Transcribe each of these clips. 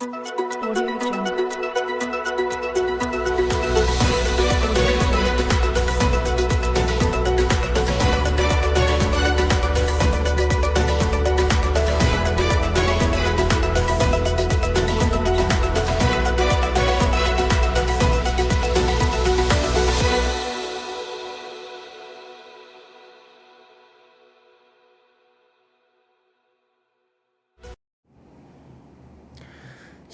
Audio Jungle.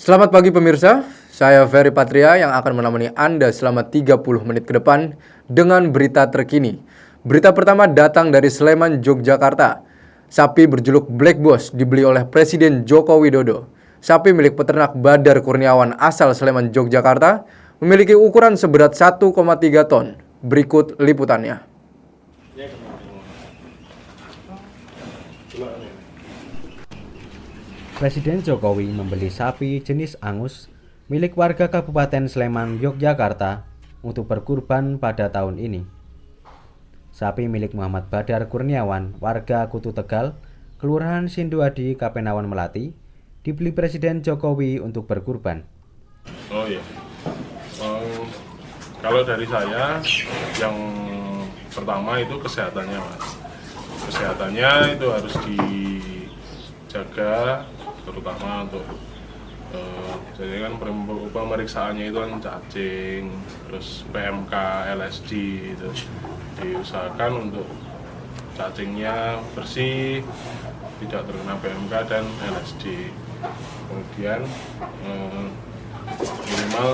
Selamat pagi pemirsa, saya Ferry Patria yang akan menemani Anda selama 30 menit ke depan dengan berita terkini. Berita pertama datang dari Sleman, Yogyakarta. Sapi berjuluk Black Boss dibeli oleh Presiden Joko Widodo. Sapi milik peternak Badar Kurniawan asal Sleman, Yogyakarta memiliki ukuran seberat 1,3 ton. Berikut liputannya. Presiden Jokowi membeli sapi jenis Angus milik warga Kabupaten Sleman, Yogyakarta untuk berkurban pada tahun ini. Sapi milik Muhammad Badar Kurniawan, warga Kutu Tegal, Kelurahan Sinduadi, Kapenawan Melati, dibeli Presiden Jokowi untuk berkurban. Oh iya, kalau dari saya yang pertama itu kesehatannya, Mas. Kesehatannya itu harus dijaga, terutama untuk jadi kan pemeriksaannya itu kan cacing, terus PMK, LSD itu diusahakan untuk cacingnya bersih, tidak terkena PMK dan LSD. Kemudian minimal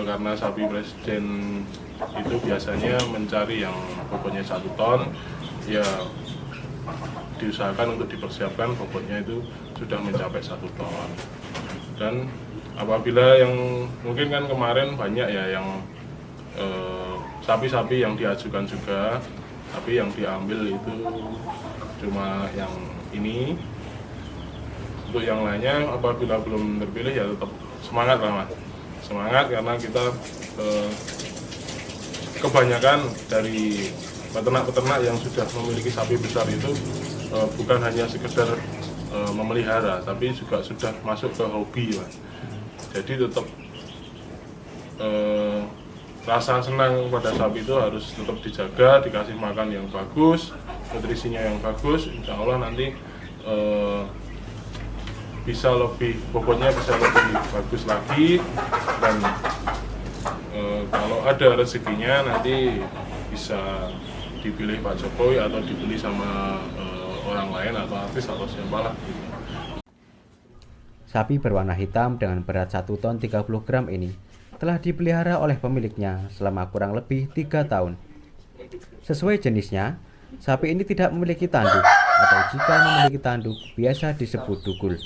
karena sapi presiden itu biasanya mencari yang bobotnya 1 ton, ya diusahakan untuk dipersiapkan bobotnya itu sudah mencapai 1 ton. Dan apabila yang mungkin kan kemarin banyak ya yang sapi-sapi yang diajukan juga, tapi yang diambil itu cuma yang ini. Untuk yang lainnya apabila belum terpilih ya tetap semangat lah, Mas. Semangat karena kita kebanyakan dari peternak-peternak yang sudah memiliki sapi besar itu bukan hanya sekedar memelihara, tapi juga sudah masuk ke hobi, Mas. Jadi tetap rasa senang pada sapi itu harus tetap dijaga, dikasih makan yang bagus, nutrisinya yang bagus, insya Allah nanti bisa lebih, bobotnya bisa lebih bagus lagi. Dan kalau ada rezekinya nanti bisa dipilih Pak Jokowi atau dibeli sama orang lain atau artis atau siapalah gitu. Sapi berwarna hitam dengan berat 1 ton 30 gram ini telah dipelihara oleh pemiliknya selama kurang lebih 3 tahun. Sesuai jenisnya, sapi ini tidak memiliki tanduk atau jika memiliki tanduk biasa disebut dugul.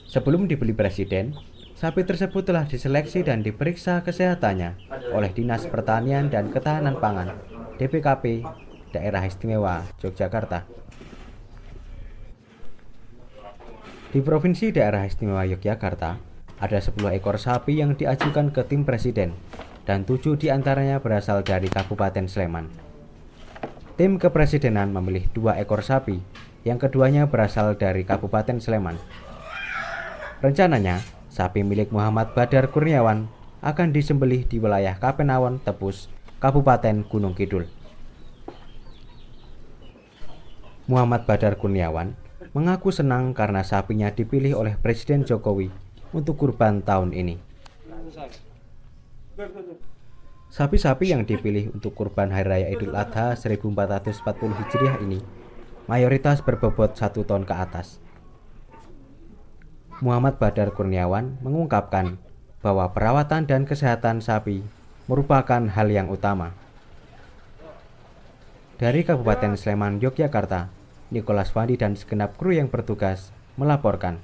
Sebelum dibeli Presiden, sapi tersebut telah diseleksi dan diperiksa kesehatannya oleh Dinas Pertanian dan Ketahanan Pangan DPKP Daerah Istimewa Yogyakarta. Di Provinsi Daerah Istimewa Yogyakarta, ada 10 ekor sapi yang diajukan ke tim Presiden dan 7 diantaranya berasal dari Kabupaten Sleman. Tim kepresidenan memilih 2 ekor sapi, yang keduanya berasal dari Kabupaten Sleman. Rencananya, sapi milik Muhammad Badar Kurniawan akan disembelih di wilayah Kapenawan Tepus, Kabupaten Gunung Kidul. Muhammad Badar Kurniawan mengaku senang karena sapinya dipilih oleh Presiden Jokowi untuk kurban tahun ini. Sapi-sapi yang dipilih untuk kurban Hari Raya Idul Adha 1440 Hijriah ini mayoritas berbobot 1 ton ke atas. Muhammad Badar Kurniawan mengungkapkan bahwa perawatan dan kesehatan sapi merupakan hal yang utama. Dari Kabupaten Sleman, Yogyakarta, Nicholas Wandi dan segenap kru yang bertugas melaporkan.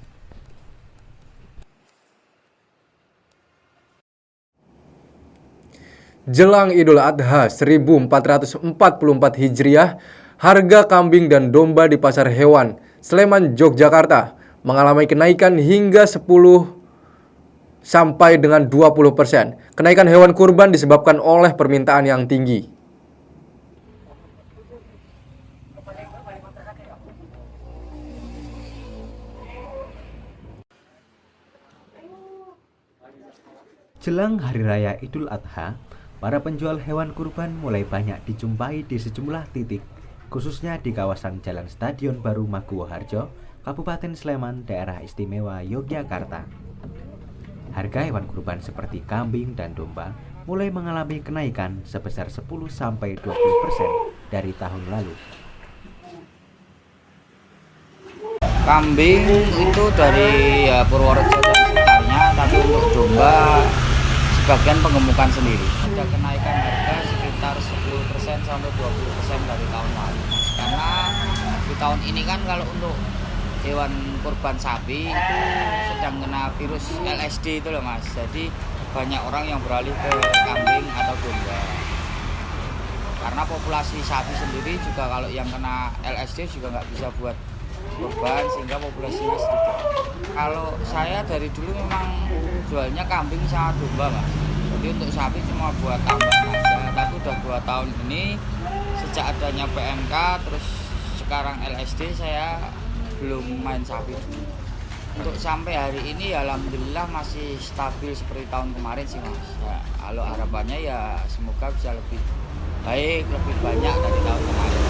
Jelang Idul Adha 1444 Hijriah, harga kambing dan domba di pasar hewan Sleman, Yogyakarta mengalami kenaikan hingga 10 sampai dengan 20%. Kenaikan hewan kurban disebabkan oleh permintaan yang tinggi. Jelang Hari Raya Idul Adha, para penjual hewan kurban mulai banyak dijumpai di sejumlah titik, khususnya di kawasan Jalan Stadion Baru Maguwoharjo, Kabupaten Sleman, Daerah Istimewa Yogyakarta. Harga hewan kurban seperti kambing dan domba mulai mengalami kenaikan sebesar 10-20% dari tahun lalu. Kambing itu dari Purworejo dan sekitarnya, tapi untuk domba sebagian pengemukan sendiri. Ada kenaikan harga sekitar 10% sampai 20% dari tahun lalu. Karena di tahun ini kan kalau untuk hewan kurban sapi itu sedang kena virus LSD itu loh Mas. Jadi banyak orang yang beralih ke kambing atau domba. Karena populasi sapi sendiri juga kalau yang kena LSD juga nggak bisa buat kurban sehingga populasinya sedikit. Kalau saya dari dulu memang jualnya kambing sama domba Mas. Jadi untuk sapi cuma buat tambahan aja. Tapi udah 2 tahun ini sejak adanya PMK terus sekarang LSD saya belum main sapi dulu. Untuk sampai hari ini ya alhamdulillah masih stabil seperti tahun kemarin sih Mas. Ya, kalau harapannya ya semoga bisa lebih baik, lebih banyak dari tahun kemarin.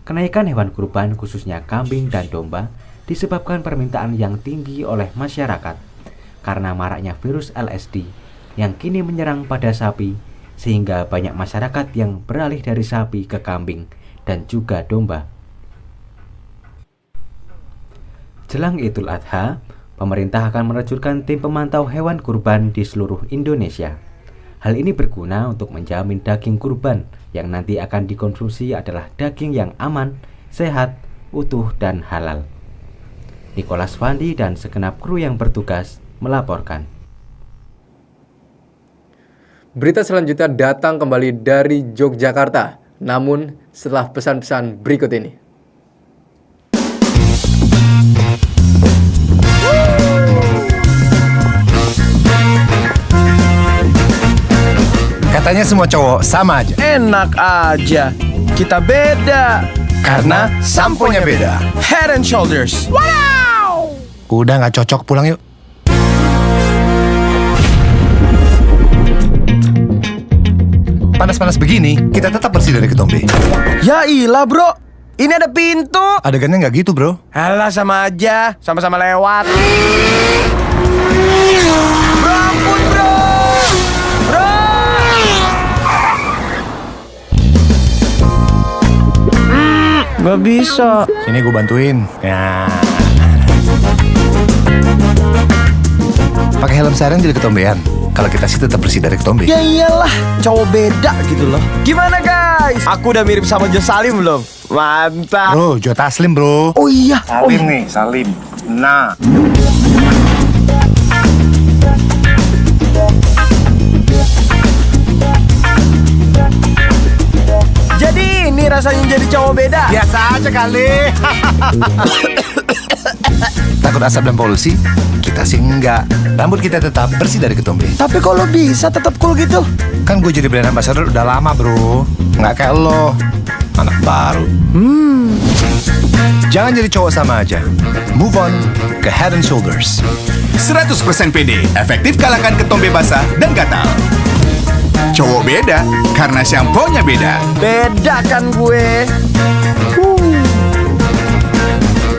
Kenaikan hewan kurban khususnya kambing dan domba disebabkan permintaan yang tinggi oleh masyarakat karena maraknya virus LSD yang kini menyerang pada sapi sehingga banyak masyarakat yang beralih dari sapi ke kambing dan juga domba. Jelang Idul Adha, pemerintah akan menerjunkan tim pemantau hewan kurban di seluruh Indonesia. Hal ini berguna untuk menjamin daging kurban yang nanti akan dikonsumsi adalah daging yang aman, sehat, utuh, dan halal. Nicholas Fandi dan segenap kru yang bertugas melaporkan. Berita selanjutnya datang kembali dari Yogyakarta, namun setelah pesan-pesan berikut ini. Katanya semua cowok sama aja. Enak aja. Kita beda. Karena samponya beda. Head and Shoulders. Wow! Udah gak cocok, pulang yuk. Panas-panas begini, kita tetap bersih dari ketombe. Ya ilah bro. Ini ada pintu. Adegannya gak gitu bro. Alah sama aja. Sama-sama lewat. Bro ampun bro. Bro. Gak bisa. Sini gue bantuin. Ya. Pakai helm siren jadi ketombean. Kalau kita sih tetap bersih dari ketombe. Ya iyalah, cowok beda gitu loh. Gimana guys? Aku udah mirip sama Jo Salim belum? Mantap. Bro, Joe Taslim bro. Oh iya. Salim nih, Salim. Nah. Jadi ini rasanya jadi cowok beda. Biasa aja kali. Takut asap dan polusi? Kita sih enggak. Rambut kita tetap bersih dari ketombe. Tapi kalau bisa tetap cool gitu. Kan gue jadi brand ambassador udah lama bro. Nggak kayak lo, anak baru. Jangan jadi cowok sama aja. Move on ke Head and Shoulders. 100% pede, efektif kalahkan ketombe basah dan gatal. Cowok beda karena shampoo-nya beda. Beda kan gue.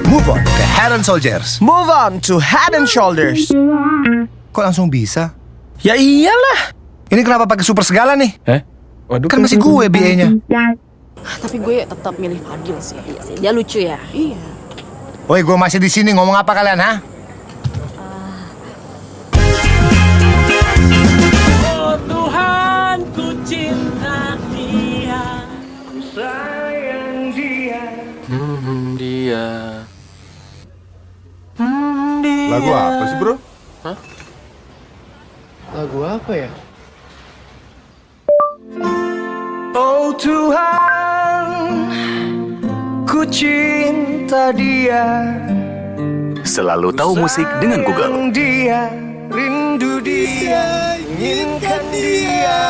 Move on ke Head and Shoulders. Move on to Head and Shoulders. Kok langsung bisa? Ya iyalah. Ini kenapa pakai super segala nih? Waduh. Kan masih gue BA-nya. Tapi gue tetap milih Fadil sih. Dia lucu ya? Iya. Woi, gue masih di sini, ngomong apa kalian, ha? Oh Tuhan, ku cinta dia. Sayang dia. Lagu apa sih, bro? Lagu apa ya? Oh Tuhan, ku cinta dia. Selalu tahu musik dengan Google. Dia, rindu dia, inginkan dia.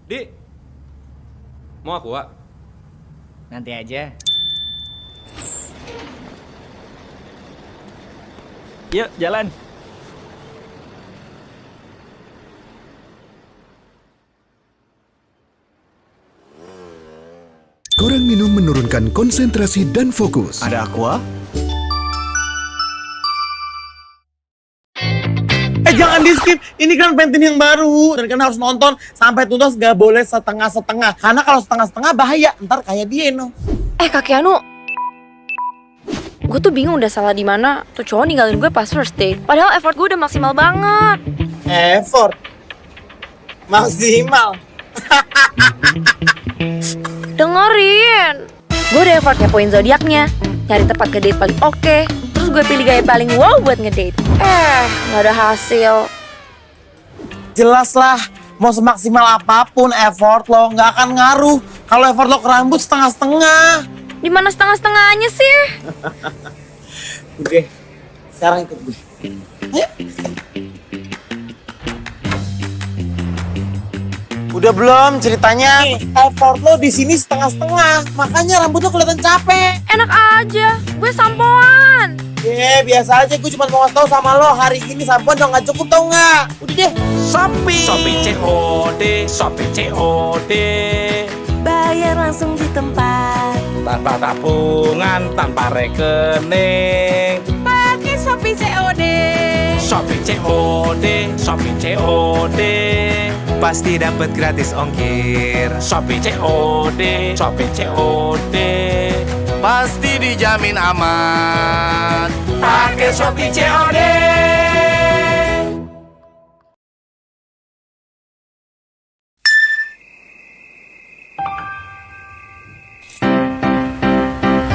Di, mau aku, Wak? Nanti aja. Yuk, jalan. Kurang minum menurunkan konsentrasi dan fokus. Ada aqua? Jangan di skip, ini kan pentin yang baru dan kalian harus nonton sampai tuntas, gak boleh setengah-setengah. Karena kalau setengah-setengah bahaya, ntar kayak dia no. Kak Keanu, gue tuh bingung udah salah di mana. Tuh cowok ninggalin gue pas first date. Padahal effort gue udah maksimal banget. Effort maksimal. Dengerin, gue udah effort ngepoin zodiaknya, nyari tempat ngedate paling oke. Terus gue pilih gaya paling wow buat ngedate. Gak ada hasil. Jelas lah, mau semaksimal apapun effort lo nggak akan ngaruh kalau effort lo ke rambut setengah-setengah. Di mana setengah-setengahnya sih? Oke, sekarang ikut gue. Ayo. Udah belum ceritanya? Effort lo di sini setengah-setengah, makanya rambut lo kelihatan capek. Enak aja, gue sampoan. Biasa aja, gue cuma mau ngasih tau sama lo, hari ini sampoan udah nggak cukup tau nggak? Udah deh, Shopee. Shopee COD, Shopee COD. Bayar langsung di tempat, Tanpa tabungan, tanpa rekening. pakai Shopee COD. Shopee COD, Shopee COD. Pasti dapat gratis ongkir. Shopee COD, Shopee COD. Pasti dijamin aman. Pakai Shopee COD.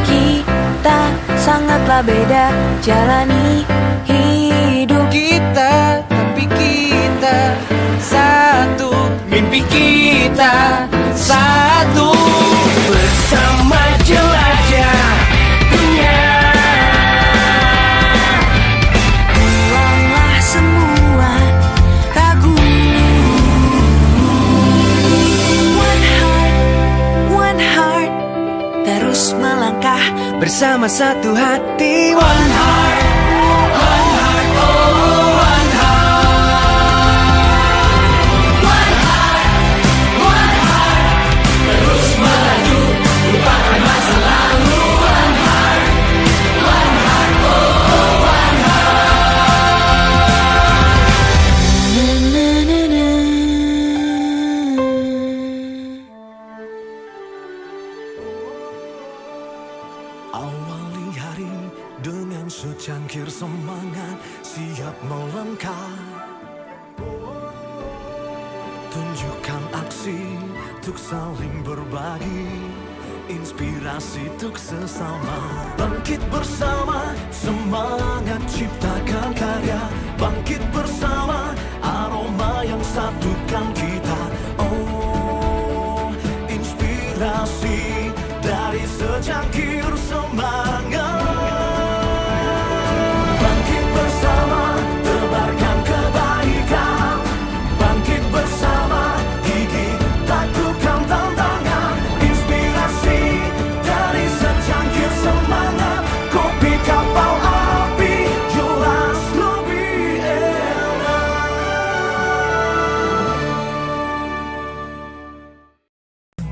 Kita sangatlah beda jalani hidup Kita, tapi kita satu. Mimpi kita satu. Bersama jelajah dunia. Buanglah semua ragu. One heart, terus melangkah Bersama satu hati. One heart, oh one heart. One heart, terus melaju, lupakan masa lalu. One heart, oh one Awali hari dengan secangkir semangat, siap melangkah. Tunjukkan aksi untuk saling berbagi, inspirasi untuk sesama. Bangkit bersama, semangat ciptakan karya. Bangkit bersama, aroma yang satukan kita. Oh, inspirasi dari secangkir semangat. Bangkit bersama, tebarkan kebaikan. Bangkit bersama, gigih taklukkan tantangan. Inspirasi dari secangkir semangat. Kopi kapal api, jelas lebih enak.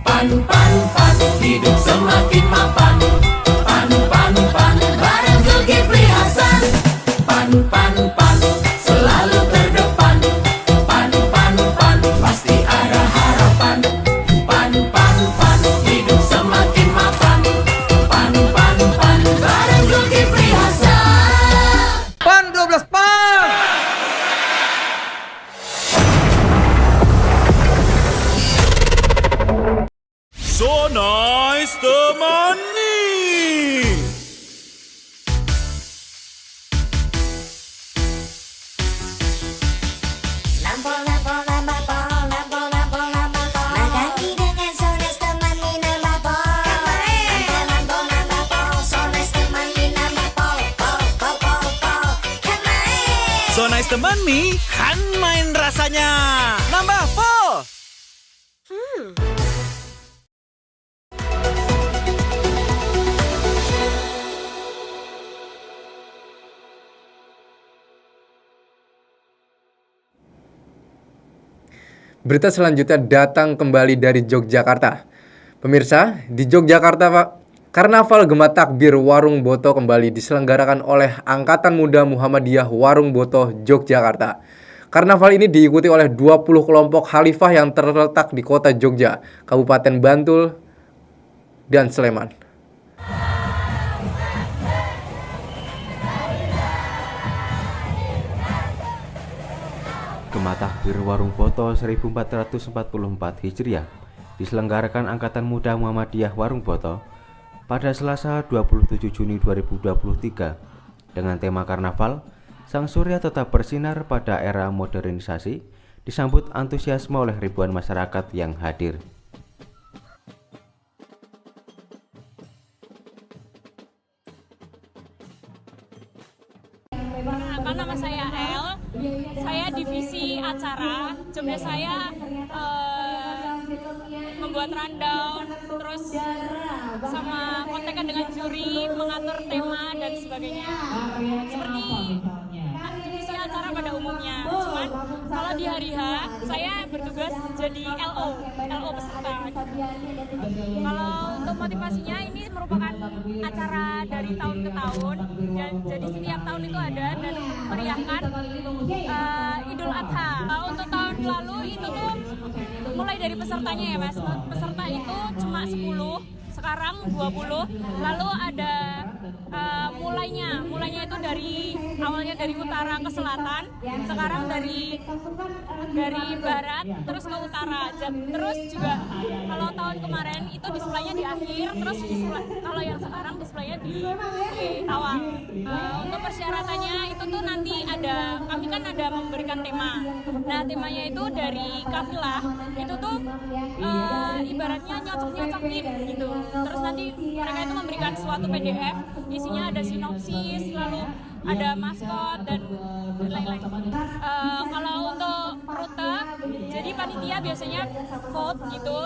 Panu, panu, panu, hidup semakin mapan. Panu, panu, panu, bareng Zulkifli Hasan. Panu, panu, panu, selalu terdepan. Panu, panu, panu, pasti ada harapan. Panu, panu, panu, hidup semakin mapan. Panu, panu, panu, bareng Zulkifli Hasan. Pan 12 pan. So nice temani. So nice teman mi, kan main rasanya. Nambah po. Berita selanjutnya datang kembali dari Yogyakarta. Pemirsa, di Yogyakarta, Karnaval Gema Takbir Warung Boto kembali diselenggarakan oleh Angkatan Muda Muhammadiyah Warung Boto Yogyakarta. Karnaval ini diikuti oleh 20 kelompok khalifah yang terletak di kota Jogja, Kabupaten Bantul, dan Sleman. Gema Takbir Warung Boto 1444 Hijriah diselenggarakan Angkatan Muda Muhammadiyah Warung Boto pada Selasa 27 Juni 2023 dengan tema Karnaval Sang Surya Tetap Bersinar pada Era Modernisasi, disambut antusiasme oleh ribuan masyarakat yang hadir. Perkenalkan, nama saya El, saya divisi acara, jobnya saya membuat rundown, terus sama kontekan dengan juri, mengatur tema dan sebagainya. Seperti divisi acara pada umumnya, cuman kalau di hari H saya bertugas jadi LO peserta. Kalau untuk motivasinya, ini merupakan acara dari tahun ke tahun, dan jadi setiap tahun itu ada dan meriahkan Idul Adha. Untuk tahun lalu itu tuh mulai dari pesertanya ya Mas, peserta itu cuma 10, sekarang 20, lalu ada mulainya itu awalnya dari utara ke selatan, sekarang dari barat terus ke utara. Terus juga kalau tahun kemarin itu displaynya di akhir, terus kalau yang sekarang displaynya di awal. Untuk persyaratannya itu tuh nanti kami kan ada memberikan tema. Nah, temanya itu dari kafilah, itu tuh ibaratnya nyocok-nyocokin gitu. Terus nanti mereka itu memberikan suatu PDF, isinya ada sinopsis, lalu ada maskot dan lain-lain. Kalau untuk rute, jadi panitia biasanya vote gitu.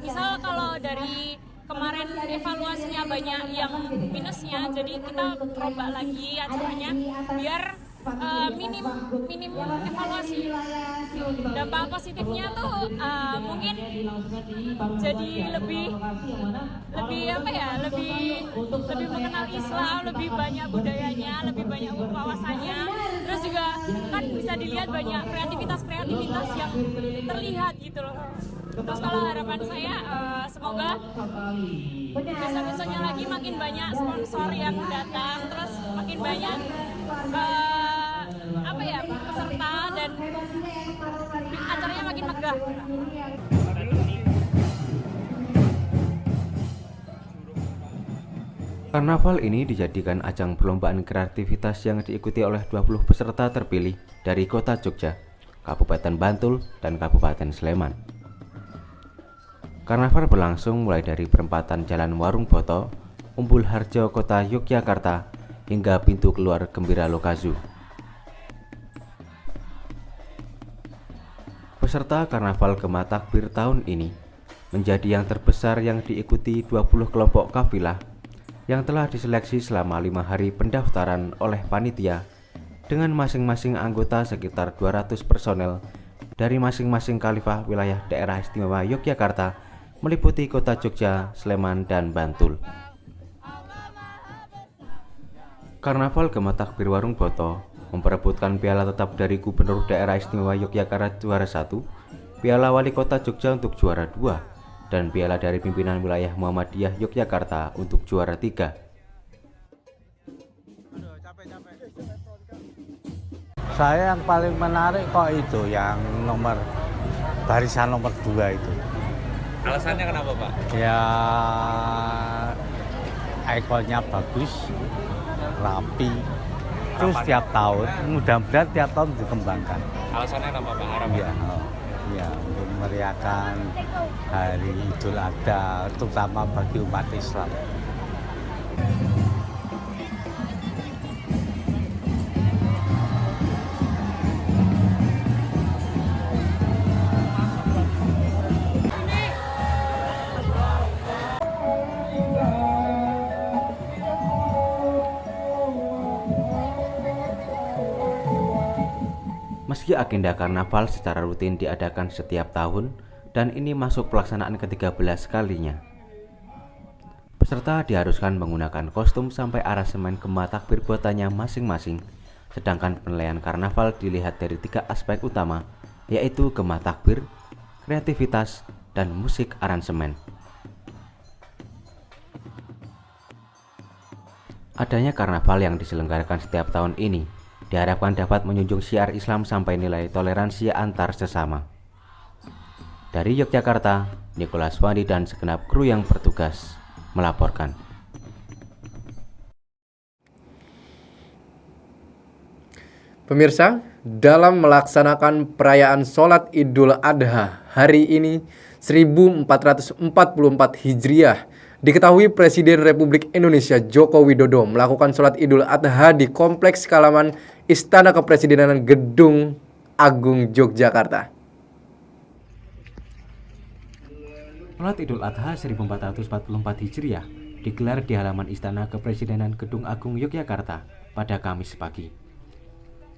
Misal kalau dari kemarin evaluasinya banyak yang minusnya, jadi kita coba lagi acaranya biar minim evaluasi. Dampak positifnya tuh mungkin jadi lebih mengenal Islam, lebih banyak budayanya, lebih banyak wawasannya. Terus juga kan bisa dilihat banyak kreativitas yang terlihat gitu loh. Terus kalau harapan saya semoga besok-besoknya lagi makin banyak sponsor yang datang, terus makin banyak peserta dan acaranya makin megah. Karnaval ini dijadikan ajang perlombaan kreativitas yang diikuti oleh 20 peserta terpilih dari kota Jogja, Kabupaten Bantul, dan Kabupaten Sleman. Karnaval berlangsung mulai dari perempatan Jalan Warung Boto, Umbul Harjo, Kota Yogyakarta, hingga pintu keluar Gembira Lokazu. Peserta Karnaval Gema Takbir tahun ini menjadi yang terbesar yang diikuti 20 kelompok kafilah yang telah diseleksi selama 5 hari pendaftaran oleh panitia dengan masing-masing anggota sekitar 200 personel dari masing-masing khalifah wilayah daerah istimewa Yogyakarta meliputi kota Jogja, Sleman, dan Bantul. Karnaval Gema Takbir Warung Boto memperebutkan piala tetap dari Gubernur Daerah Istimewa Yogyakarta juara 1, piala Wali Kota Jogja untuk juara 2, dan piala dari pimpinan wilayah Muhammadiyah Yogyakarta untuk juara 3. Saya yang paling menarik kok itu yang barisan nomor 2 itu. Alasannya kenapa Pak? Ya ikonnya bagus, rapi, terus tiap tahun, mudah-mudahan tiap tahun dikembangkan. Alasannya kenapa Pak? Harapan? Ya, untuk meriahkan hari Idul Adha, terutama bagi umat Islam. Meski agenda karnaval secara rutin diadakan setiap tahun dan ini masuk pelaksanaan ke-13 kalinya, peserta diharuskan menggunakan kostum sampai aransemen Gema Takbir buatannya masing-masing. Sedangkan penilaian karnaval dilihat dari 3 aspek utama, yaitu Gema Takbir, kreativitas, dan musik aransemen. Adanya karnaval yang diselenggarakan setiap tahun ini diharapkan dapat menjunjung syiar Islam sampai nilai toleransi antar sesama. Dari Yogyakarta, Nicholas Wandi dan segenap kru yang bertugas melaporkan. Pemirsa, dalam melaksanakan perayaan Sholat Idul Adha hari ini 1444 Hijriah, diketahui Presiden Republik Indonesia Joko Widodo melakukan sholat Idul Adha di Kompleks Kalaman Istana Kepresidenan Gedung Agung Yogyakarta. Sholat Idul Adha 1444 Hijriah digelar di halaman Istana Kepresidenan Gedung Agung Yogyakarta pada Kamis pagi.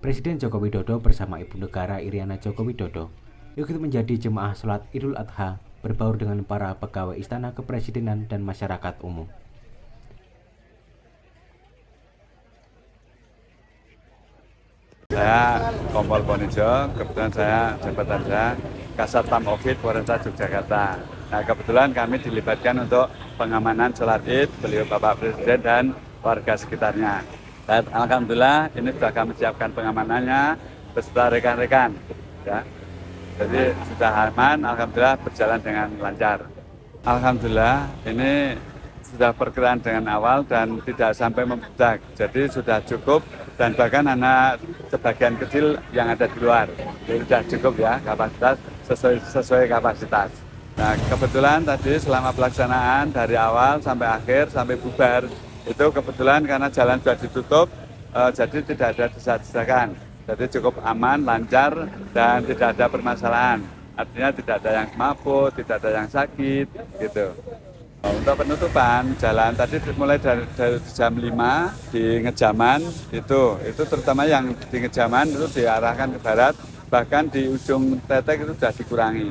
Presiden Joko Widodo bersama Ibu Negara Iriana Joko Widodo ikut menjadi jemaah sholat Idul Adha berbaur dengan para pegawai Istana Kepresidenan dan masyarakat umum. Saya Kompol Bonijo, kebetulan saya jabatan saya Kasat Tam Ovid Polresta Yogyakarta. Nah, kebetulan kami dilibatkan untuk pengamanan sholat Id beliau Bapak Presiden dan warga sekitarnya. Dan alhamdulillah ini sudah kami siapkan pengamanannya beserta rekan-rekan. Ya. Jadi sudah aman, alhamdulillah berjalan dengan lancar. Alhamdulillah ini sudah perkiraan dengan awal dan tidak sampai membludak. Jadi sudah cukup dan bahkan anak sebagian kecil yang ada di luar. Jadi sudah cukup ya kapasitas sesuai kapasitas. Nah kebetulan tadi selama pelaksanaan dari awal sampai akhir sampai bubar itu kebetulan karena jalan sudah ditutup jadi tidak ada desak-desakan. Jadi cukup aman, lancar dan tidak ada permasalahan. Artinya tidak ada yang mabuk, tidak ada yang sakit gitu. Untuk penutupan jalan tadi mulai dari jam 5 di Ngejaman itu terutama yang di Ngejaman itu diarahkan ke barat, bahkan di ujung Tetek itu sudah dikurangi.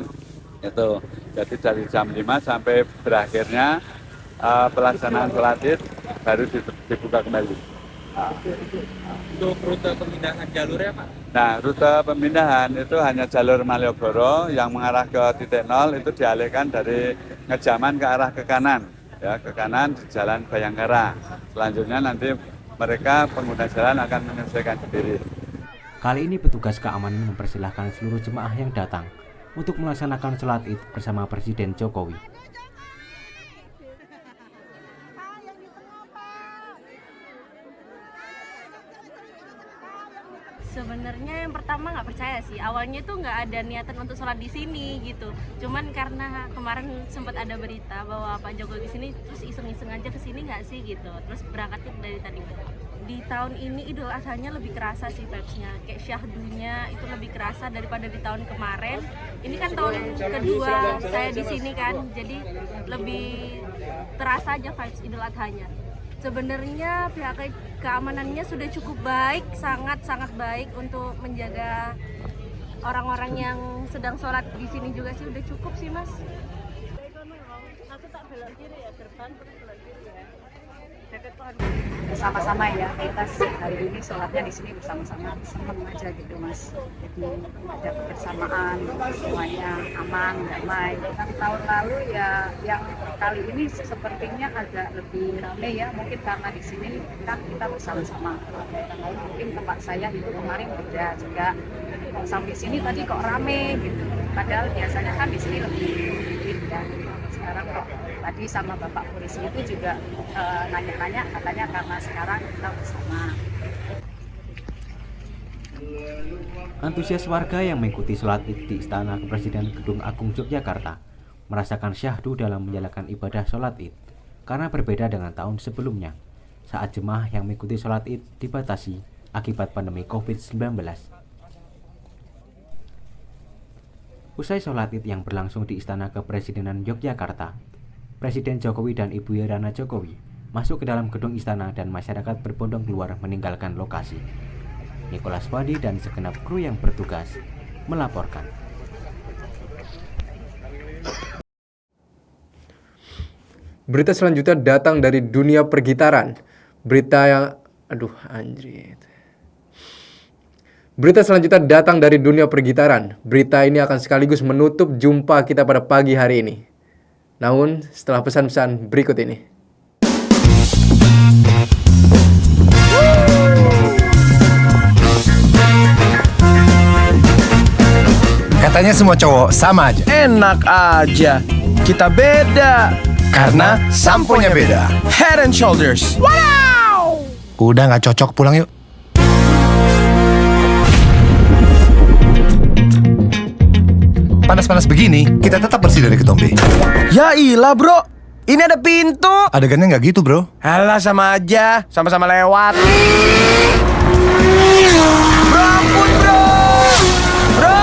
Itu. Jadi dari jam 5 sampai berakhirnya pelaksanaan sholat Id baru dibuka kembali. Untuk rute pemindahan jalurnya Pak? Nah, rute pemindahan itu hanya jalur Malioboro yang mengarah ke titik 0 itu dialihkan dari Ngejaman ke arah ke kanan, ya ke kanan di Jalan Bayangkara. Selanjutnya nanti mereka pengguna jalan akan menyelesaikan sendiri. Kali ini petugas keamanan mempersilahkan seluruh jemaah yang datang untuk melaksanakan sholat Id bersama Presiden Jokowi. Sebenarnya yang pertama nggak percaya sih, awalnya tuh nggak ada niatan untuk sholat di sini gitu. Cuman karena kemarin sempat ada berita bahwa Pak Jokowi di sini, terus iseng-iseng aja ke sini nggak sih gitu. Terus berangkatnya dari tadi. Di tahun ini Idul Adhanya lebih kerasa sih vibes-nya, kayak syahdunya itu lebih kerasa daripada di tahun kemarin. Ini kan tahun kedua saya di sini kan, jadi lebih terasa aja vibes Idul Adhanya. Sebenarnya pihak keamanannya sudah cukup baik, sangat baik untuk menjaga orang-orang yang sedang sholat di sini juga sih udah cukup sih Mas. Aku tak belok kiri ya, depan terus belok kiri ya. Bersama-sama ya, kita hari ini sholatnya di sini bersama-sama, seneng aja gitu Mas. Jadi ada kebersamaan, semuanya aman, damai. Kan tahun lalu ya, yang kali ini sepertinya agak lebih ramai ya, mungkin karena di sini kan kita bersama-sama. Mungkin tempat saya itu kemarin beda juga. Sampai sini tadi kok rame gitu. Padahal biasanya kan di sini lebih sedikit ya. Sekarang kok tadi sama Bapak Polisi itu juga nanya-nanya katanya karena sekarang kita bersama. Antusias warga yang mengikuti sholat Id di Istana Kepresidenan Gedung Agung Yogyakarta merasakan syahdu dalam menjalankan ibadah sholat Id karena berbeda dengan tahun sebelumnya saat jemaah yang mengikuti sholat Id dibatasi akibat pandemi COVID-19. Usai sholat Id yang berlangsung di Istana Kepresidenan Yogyakarta, Presiden Jokowi dan Ibu Iriana Jokowi masuk ke dalam gedung istana dan masyarakat berbondong keluar meninggalkan lokasi. Nicholas Wadi dan segenap kru yang bertugas melaporkan. Berita selanjutnya datang dari dunia pergitaran. Berita selanjutnya datang dari dunia pergitaran. Berita ini akan sekaligus menutup jumpa kita pada pagi hari ini. Namun, setelah pesan-pesan berikut ini. Katanya semua cowok sama aja. Enak aja. Kita beda. Karena samponya beda. Head and Shoulders. Wow! Udah nggak cocok, pulang yuk. Panas-panas begini, kita tetap bersih dari ketombe. Ya ilah bro, ini ada pintu. Adegannya nggak gitu bro. Alah sama aja, sama-sama lewat. Bro ampun bro. Bro.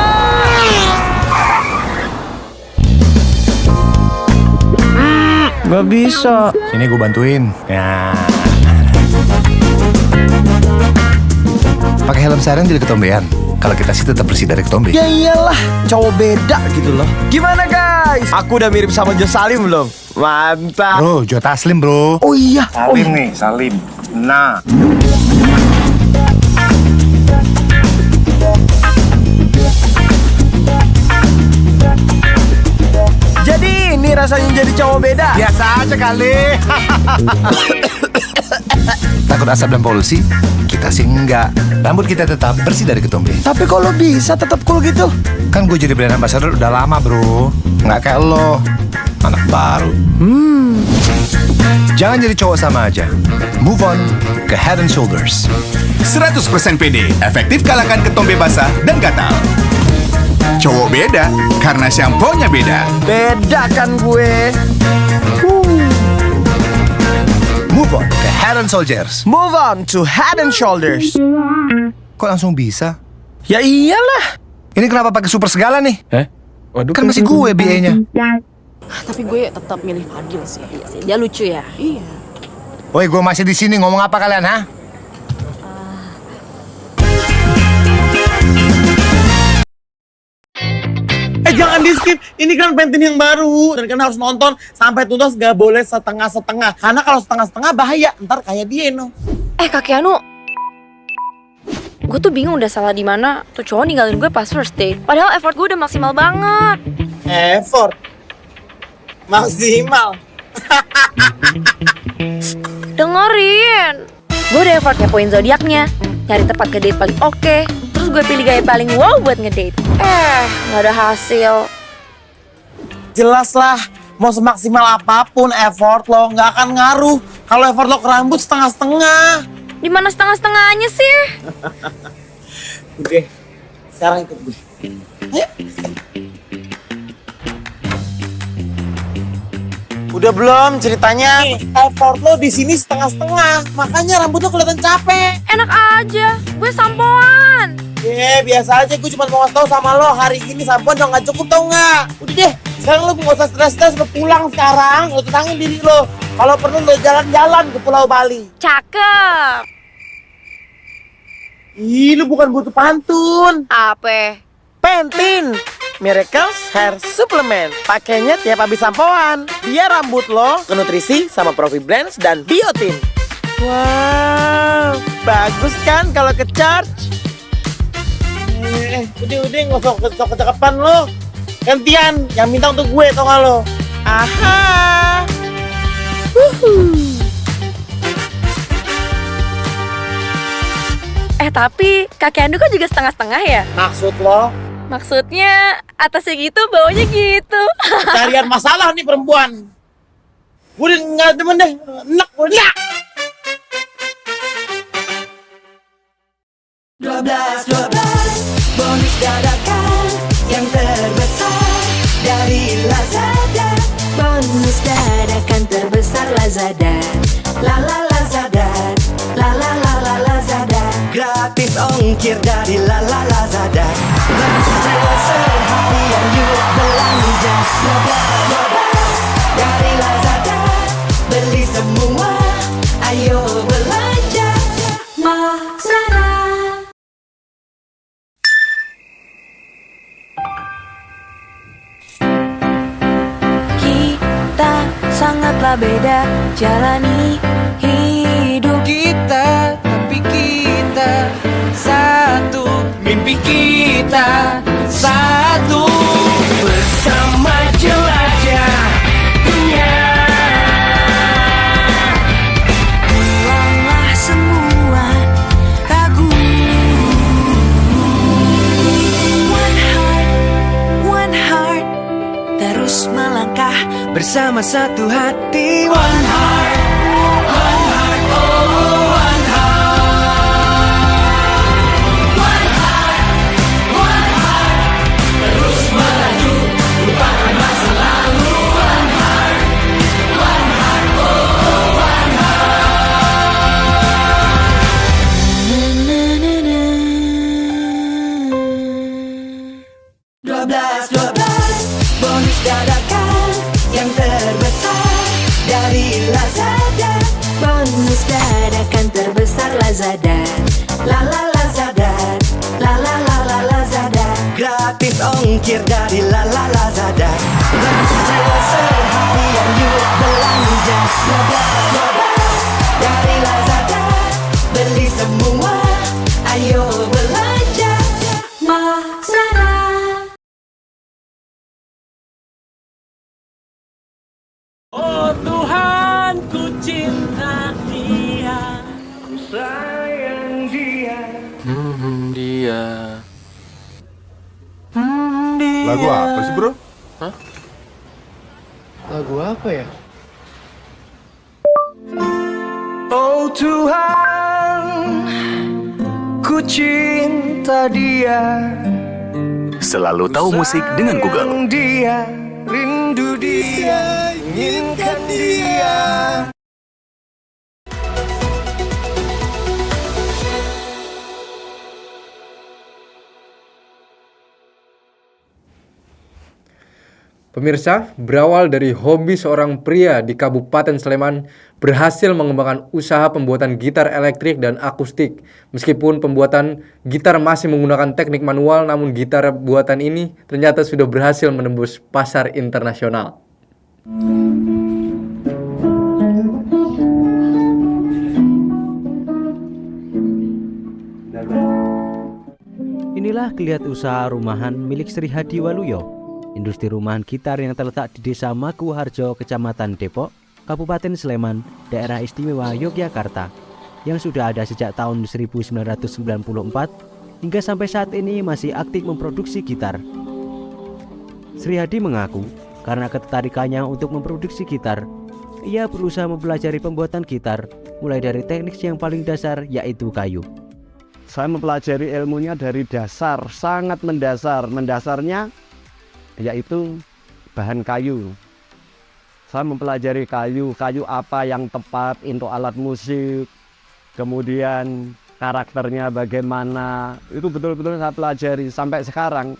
Gak bisa. Sini gue bantuin. Ya. Pakai helm siren jadi ketombean. Kalau kita sih tetap bersih dari ketombe. Ya iyalah, cowok beda gitu loh. Gimana guys? Aku udah mirip sama Joe Salim belum? Mantap. Bro, Joe Taslim bro. Oh iya. Salim nih, Salim. Nah. Jadi ini rasanya jadi cowok beda. Biasa aja kali. Takut asap dan polusi? Kita sih enggak. Rambut kita tetap bersih dari ketombe. Tapi kalau bisa tetap cool gitu. Kan gue jadi brand ambassador udah lama bro. Nggak kayak lo, anak baru. Jangan jadi cowok sama aja. Move on ke Head and Shoulders. 100% pede, efektif kalahkan ketombe basah dan gatal. Cowok beda, karena shampoo-nya beda. Beda kan gue. Move on ke Head and Shoulders. Move on to Head and Shoulders. Kok langsung bisa? Ya iyalah. Ini kenapa pakai super segala nih? Waduh, kan masih gue BA-nya. Tapi gue tetap milih Fadil sih. Dia lucu ya. Iya. Woi, gue masih di sini, ngomong apa kalian, ha? Jangan di skip, ini kan Pantene yang baru dan kalian harus nonton sampai tuntas, gak boleh setengah-setengah. Karena kalau setengah-setengah bahaya, ntar kayak dia no. Kak Keanu, gue tuh bingung udah salah di mana. Tuh cowok ninggalin gue pas first date. Padahal effort gue udah maksimal banget. Effort maksimal. Dengerin, gue udah effort ngepoin zodiaknya, nyari tempat ngedate paling oke. Terus gue pilih gaya paling wow buat ngedate. Nggak ada hasil. Jelas lah, mau semaksimal apapun effort lo nggak akan ngaruh kalau effort lo ke rambut setengah-setengah. Di mana setengah-setengahnya sih? Oke, sekarang ikut gue. Ayo. Udah belum ceritanya? Effort lo di sini setengah-setengah, makanya rambut lo kelihatan capek. Enak aja, gue sampoan. Biasa aja, gue cuma mau ngasih tau sama lo, hari ini sampoan udah nggak cukup tau nggak? Udah deh, sekarang lo nggak usah stres-stres, lo pulang sekarang, lo tenangin diri lo. Kalau perlu lo jalan-jalan ke Pulau Bali. Cakep. Ih, lo bukan butuh pantun. Apa? Pantene Miracle Hair Supplement. Pakainya tiap habis sampoan, biar rambut lo ke nutrisi sama Profi-Blends dan biotin. Wow, bagus kan kalau ke charge? Udah nggak usah kecakapan lo. Gantian, yang minta untuk gue tau gak lo? Aha. Tapi Kak Keanu kok juga setengah-setengah ya? Maksud lo? Maksudnya atasnya gitu, bawahnya gitu. Carian masalah nih perempuan. Gue udah nggak demen deh, enak gue enak. 12 bonus dadakan yang terbesar dari Lazada. Bonus dadakan terbesar Lazada. Lazada. Lazada. Gratis ongkir dari Lazada. Belanja seharian yuk belanja. 12 dari Lazada. Beli semua, ayo belanja. sangatlah beda jalani hidup kita, tapi kita satu, mimpi kita satu, bersama jelajah dunia. Hilanglah semua ragu. One heart, terus melangkah bersama satu hati. One heart, oh one heart. One heart, terus melaju, lupakan masa lalu. One heart, oh one heart. 12 bonus dadakan yang terbesar dari Lazada. Bonus dadakan terbesar Lazada. La la Lazada, la la la la Lazada. Gratis ongkir dari la la Lazada. Seharian yuk belanja. 12 dari Lazada. Beli semua, ayo belanja. Lazada. Oh Tuhan, ku cinta dia, sayang dia. Lagu apa sih, bro? Hah? Lagu apa ya? Oh Tuhan, ku cinta dia. Selalu tahu musik dengan Google. Sayang dia, rindu dia, inginkan dia. Pemirsa, berawal dari hobi seorang pria di Kabupaten Sleman berhasil mengembangkan usaha pembuatan gitar elektrik dan akustik. Meskipun pembuatan gitar masih menggunakan teknik manual, namun gitar buatan ini ternyata sudah berhasil menembus pasar internasional. Inilah geliat usaha rumahan milik Sri Hadi Waluyo. Industri rumahan gitar yang terletak di Desa Maguharjo, Kecamatan Depok, Kabupaten Sleman, Daerah Istimewa Yogyakarta, yang sudah ada sejak tahun 1994 hingga sampai saat ini masih aktif memproduksi gitar. Sri Hadi mengaku karena ketertarikannya untuk memproduksi gitar, ia berusaha mempelajari pembuatan gitar mulai dari teknik yang paling dasar, yaitu kayu. Saya mempelajari ilmunya dari dasar, sangat mendasar. Mendasarnya yaitu bahan kayu. Saya mempelajari kayu apa yang tepat untuk alat musik, kemudian karakternya bagaimana, itu betul-betul saya pelajari sampai sekarang.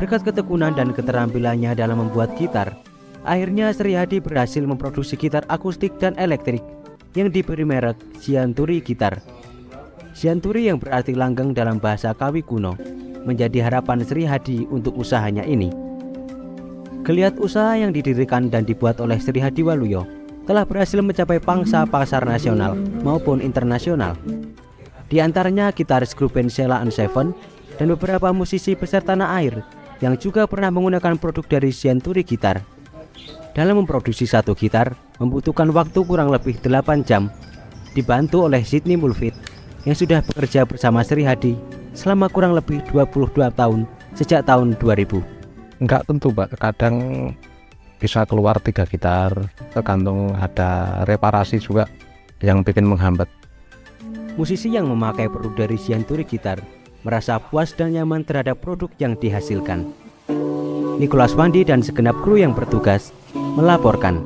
Berkat ketekunan dan keterampilannya dalam membuat gitar, akhirnya Sri Hadi berhasil memproduksi gitar akustik dan elektrik yang diberi merek Sianturi Gitar. Sianturi yang berarti langgeng dalam bahasa Kawi kuno menjadi harapan Sri Hadi untuk usahanya ini. Geliat usaha yang didirikan dan dibuat oleh Sri Hadi Waluyo telah berhasil mencapai pangsa pasar nasional maupun internasional. Di antaranya gitaris grup band Sheila and Seven dan beberapa musisi besar tanah air yang juga pernah menggunakan produk dari Sianturi Gitar. Dalam memproduksi satu gitar membutuhkan waktu kurang lebih 8 jam, dibantu oleh Sydney Mulfit yang sudah bekerja bersama Sri Hadi selama kurang lebih 22 tahun sejak tahun 2000. Enggak tentu, Pak. Kadang bisa keluar 3 gitar, tergantung ada reparasi juga yang bikin menghambat. Musisi yang memakai produk dari Sianturi Gitar merasa puas dan nyaman terhadap produk yang dihasilkan. Nicholas Wandi dan segenap kru yang bertugas melaporkan.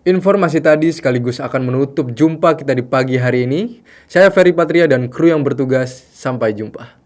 Informasi tadi sekaligus akan menutup jumpa kita di pagi hari ini. Saya Ferry Patria dan kru yang bertugas. Sampai jumpa.